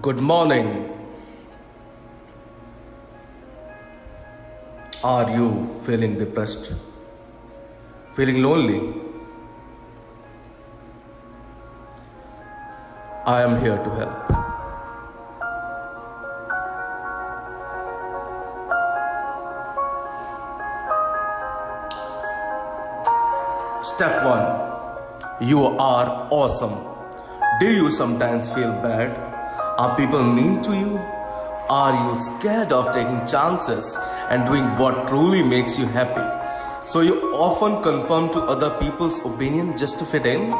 Good morning. Are you feeling depressed? Feeling lonely? I am here to help. Step 1. You are awesome. Do you sometimes feel bad? Are people mean to you? Are you scared of taking chances and doing what truly makes you happy? So you often conform to other people's opinion just to fit in?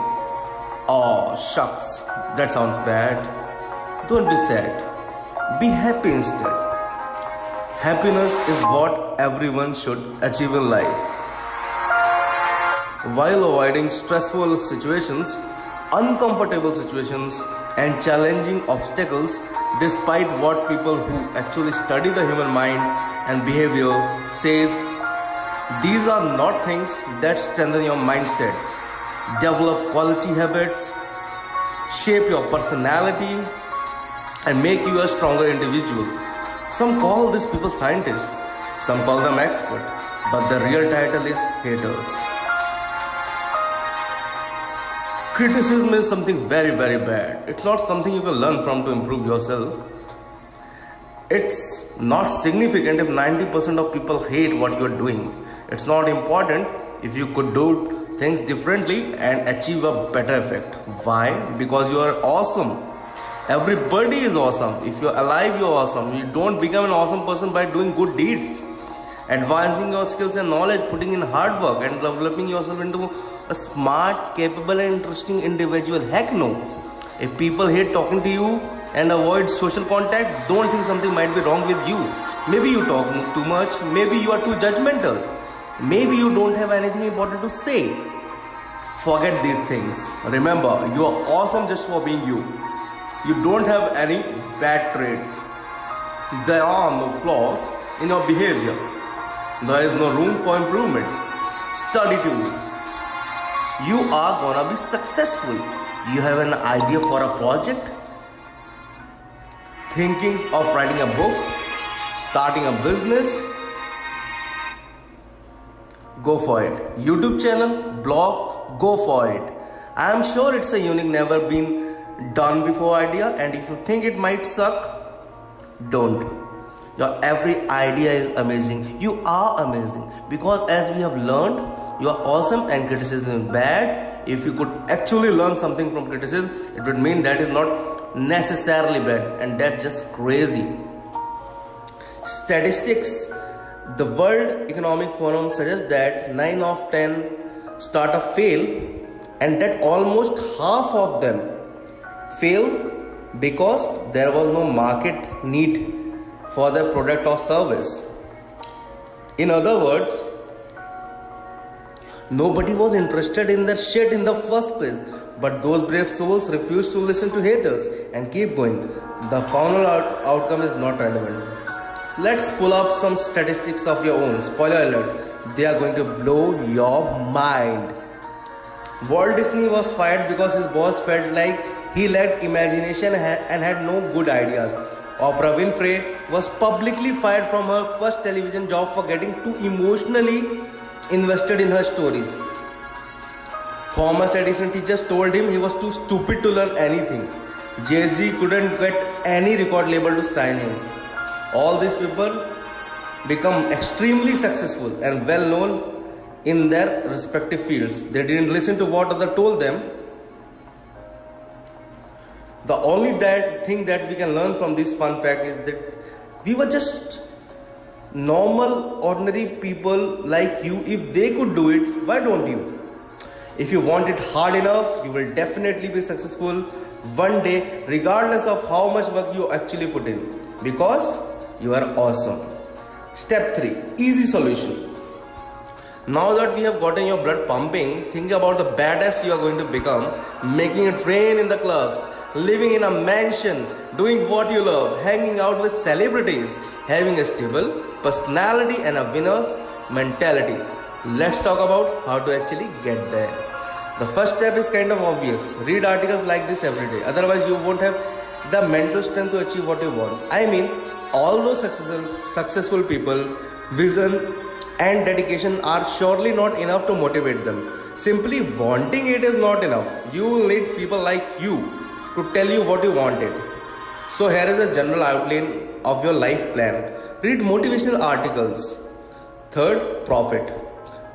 Oh, shucks, that sounds bad. Don't be sad. Be happy instead. Happiness is what everyone should achieve in life. While avoiding stressful situations, uncomfortable situations, and challenging obstacles, despite what people who actually study the human mind and behavior says, these are not things that strengthen your mindset, develop quality habits, shape your personality, and make you a stronger individual. Some call these people scientists, some call them expert, but the real title is haters. Criticism is something very bad. It's not something you can learn from to improve yourself. It's not significant if 90% of people hate what you're doing. It's not important if you could do things differently and achieve a better effect. Why? Because you are awesome. Everybody is awesome. If you're alive, you're awesome. You don't become an awesome person by doing good deeds, advancing your skills and knowledge, putting in hard work and developing yourself into a smart, capable and interesting individual. Heck no. If people hate talking to you and avoid social contact, don't think something might be wrong with you. Maybe you talk too much, maybe you are too judgmental, maybe you don't have anything important to say. Forget these things. Remember, you are awesome just for being you. You don't have any bad traits. There are no flaws in your behavior. There is no room for improvement. Study too. You are gonna be successful. You have an idea for a project, thinking of writing a book, starting a business, go for it. YouTube channel, blog, go for it. I am sure it's a unique, never been done before idea, and if you think it might suck, don't. Your every idea is amazing. You are amazing because as we have learned, you are awesome and criticism is bad. If you could actually learn something from criticism, it would mean that is not necessarily bad, and that's just crazy. Statistics. The World Economic Forum suggests that 9 of 10 startups fail, and that almost half of them fail because there was no market need for their product or service. In other words, nobody was interested in their shit in the first place, but those brave souls refused to listen to haters and keep going. The final outcome is not relevant. Let's pull up some statistics of your own. Spoiler alert, they are going to blow your mind. Walt Disney was fired because his boss felt like he lacked imagination and had no good ideas. Oprah Winfrey was publicly fired from her first television job for getting too emotionally invested in her stories. Thomas Edison teachers told him he was too stupid to learn anything. Jay-Z couldn't get any record label to sign him. All these people become extremely successful and well known in their respective fields. They didn't listen to what others told them. The only thing that we can learn from this fun fact is that we were just normal, ordinary people like you. If they could do it, why don't you? If you want it hard enough, you will definitely be successful one day, regardless of how much work you actually put in, because you are awesome. Step 3. Easy solution. Now that we have gotten your blood pumping, think about the badass you are going to become, making a train in the clubs, living in a mansion, doing what you love, hanging out with celebrities, having a stable personality and a winner's mentality. Let's talk about how to actually get there. The first step is kind of obvious. Read articles like this every day. Otherwise, you won't have the mental strength to achieve what you want. I mean, all those successful people, vision and dedication are surely not enough to motivate them. Simply wanting it is not enough. You will need people like you to tell you what you wanted. So here is a general outline of your life plan. Read motivational articles. Third, profit.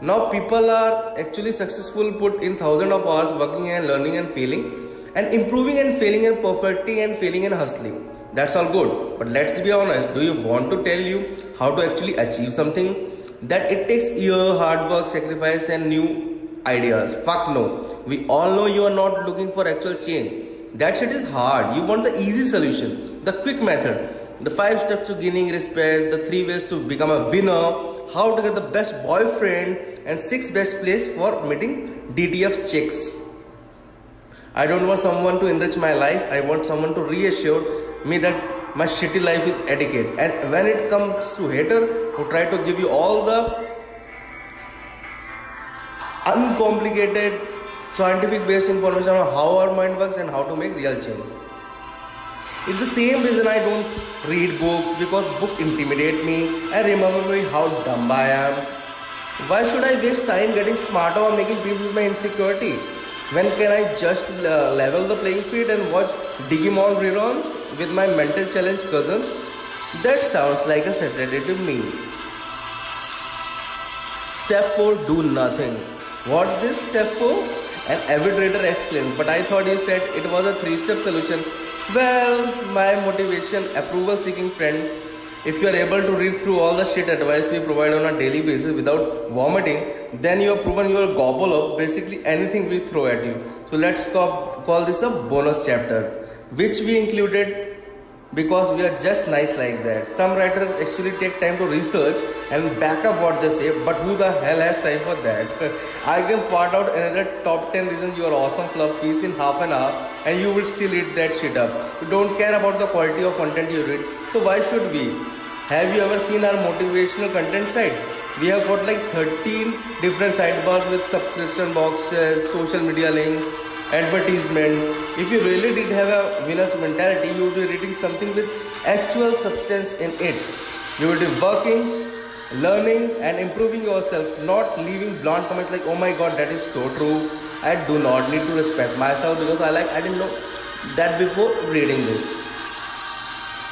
Now people are actually successful, put in thousands of hours working and learning and failing and improving and failing and perfecting and failing and hustling. That's all good. But let's be honest, do you want to tell you how to actually achieve something? That it takes year, hard work, sacrifice and new ideas. Fuck no. We all know you are not looking for actual change. That shit is hard. You want the easy solution, the quick method, the 5 steps to gaining respect, the 3 ways to become a winner, how to get the best boyfriend, and 6 best place for meeting DTF chicks. I don't want someone to enrich my life. I want someone to reassure me that my shitty life is adequate. And when it comes to hater who try to give you all the uncomplicated scientific based information on how our mind works and how to make real change. It's the same reason I don't read books, because books intimidate me and remember me how dumb I am. Why should I waste time getting smarter or making peace with my insecurity? When can I just level the playing field and watch Digimon reruns with my mental challenge cousin? That sounds like a Saturday to me. Step 4, do nothing. What's this step 4? An avid reader exclaimed, but I thought you said it was a 3-step solution. Well, my motivation, approval seeking friend, if you are able to read through all the shit advice we provide on a daily basis without vomiting, then you have proven you are gobble up basically anything we throw at you. So let's call this a bonus chapter, which we included because we are just nice like that. Some writers actually take time to research and back up what they say, but who the hell has time for that? I can fart out another top 10 reasons you are awesome fluff piece in half an hour and you will still eat that shit up. You don't care about the quality of content you read, so why should we? Have you ever seen our motivational content sites? We have got like 13 different sidebars with subscription boxes, social media link, advertisement. If you really did have a winner's mentality, you would be reading something with actual substance in it. You would be working, learning and improving yourself, not leaving blunt comments like, oh my god, that is so true. I do not need to respect myself because I didn't know that before reading this.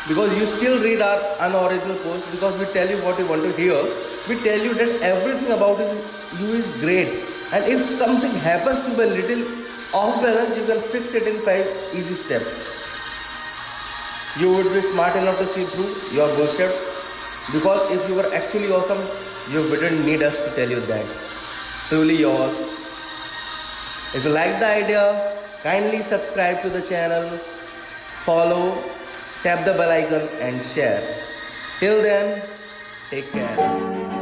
Because you still read our unoriginal post because we tell you what you want to hear. We tell you that everything about you is great. And if something happens to be a little off balance, you can fix it in 5 easy steps. You would be smart enough to see through your bullshit, because if you were actually awesome, you wouldn't need us to tell you that. Truly yours. If you like the idea, kindly subscribe to the channel, follow, tap the bell icon and share. Till then, take care.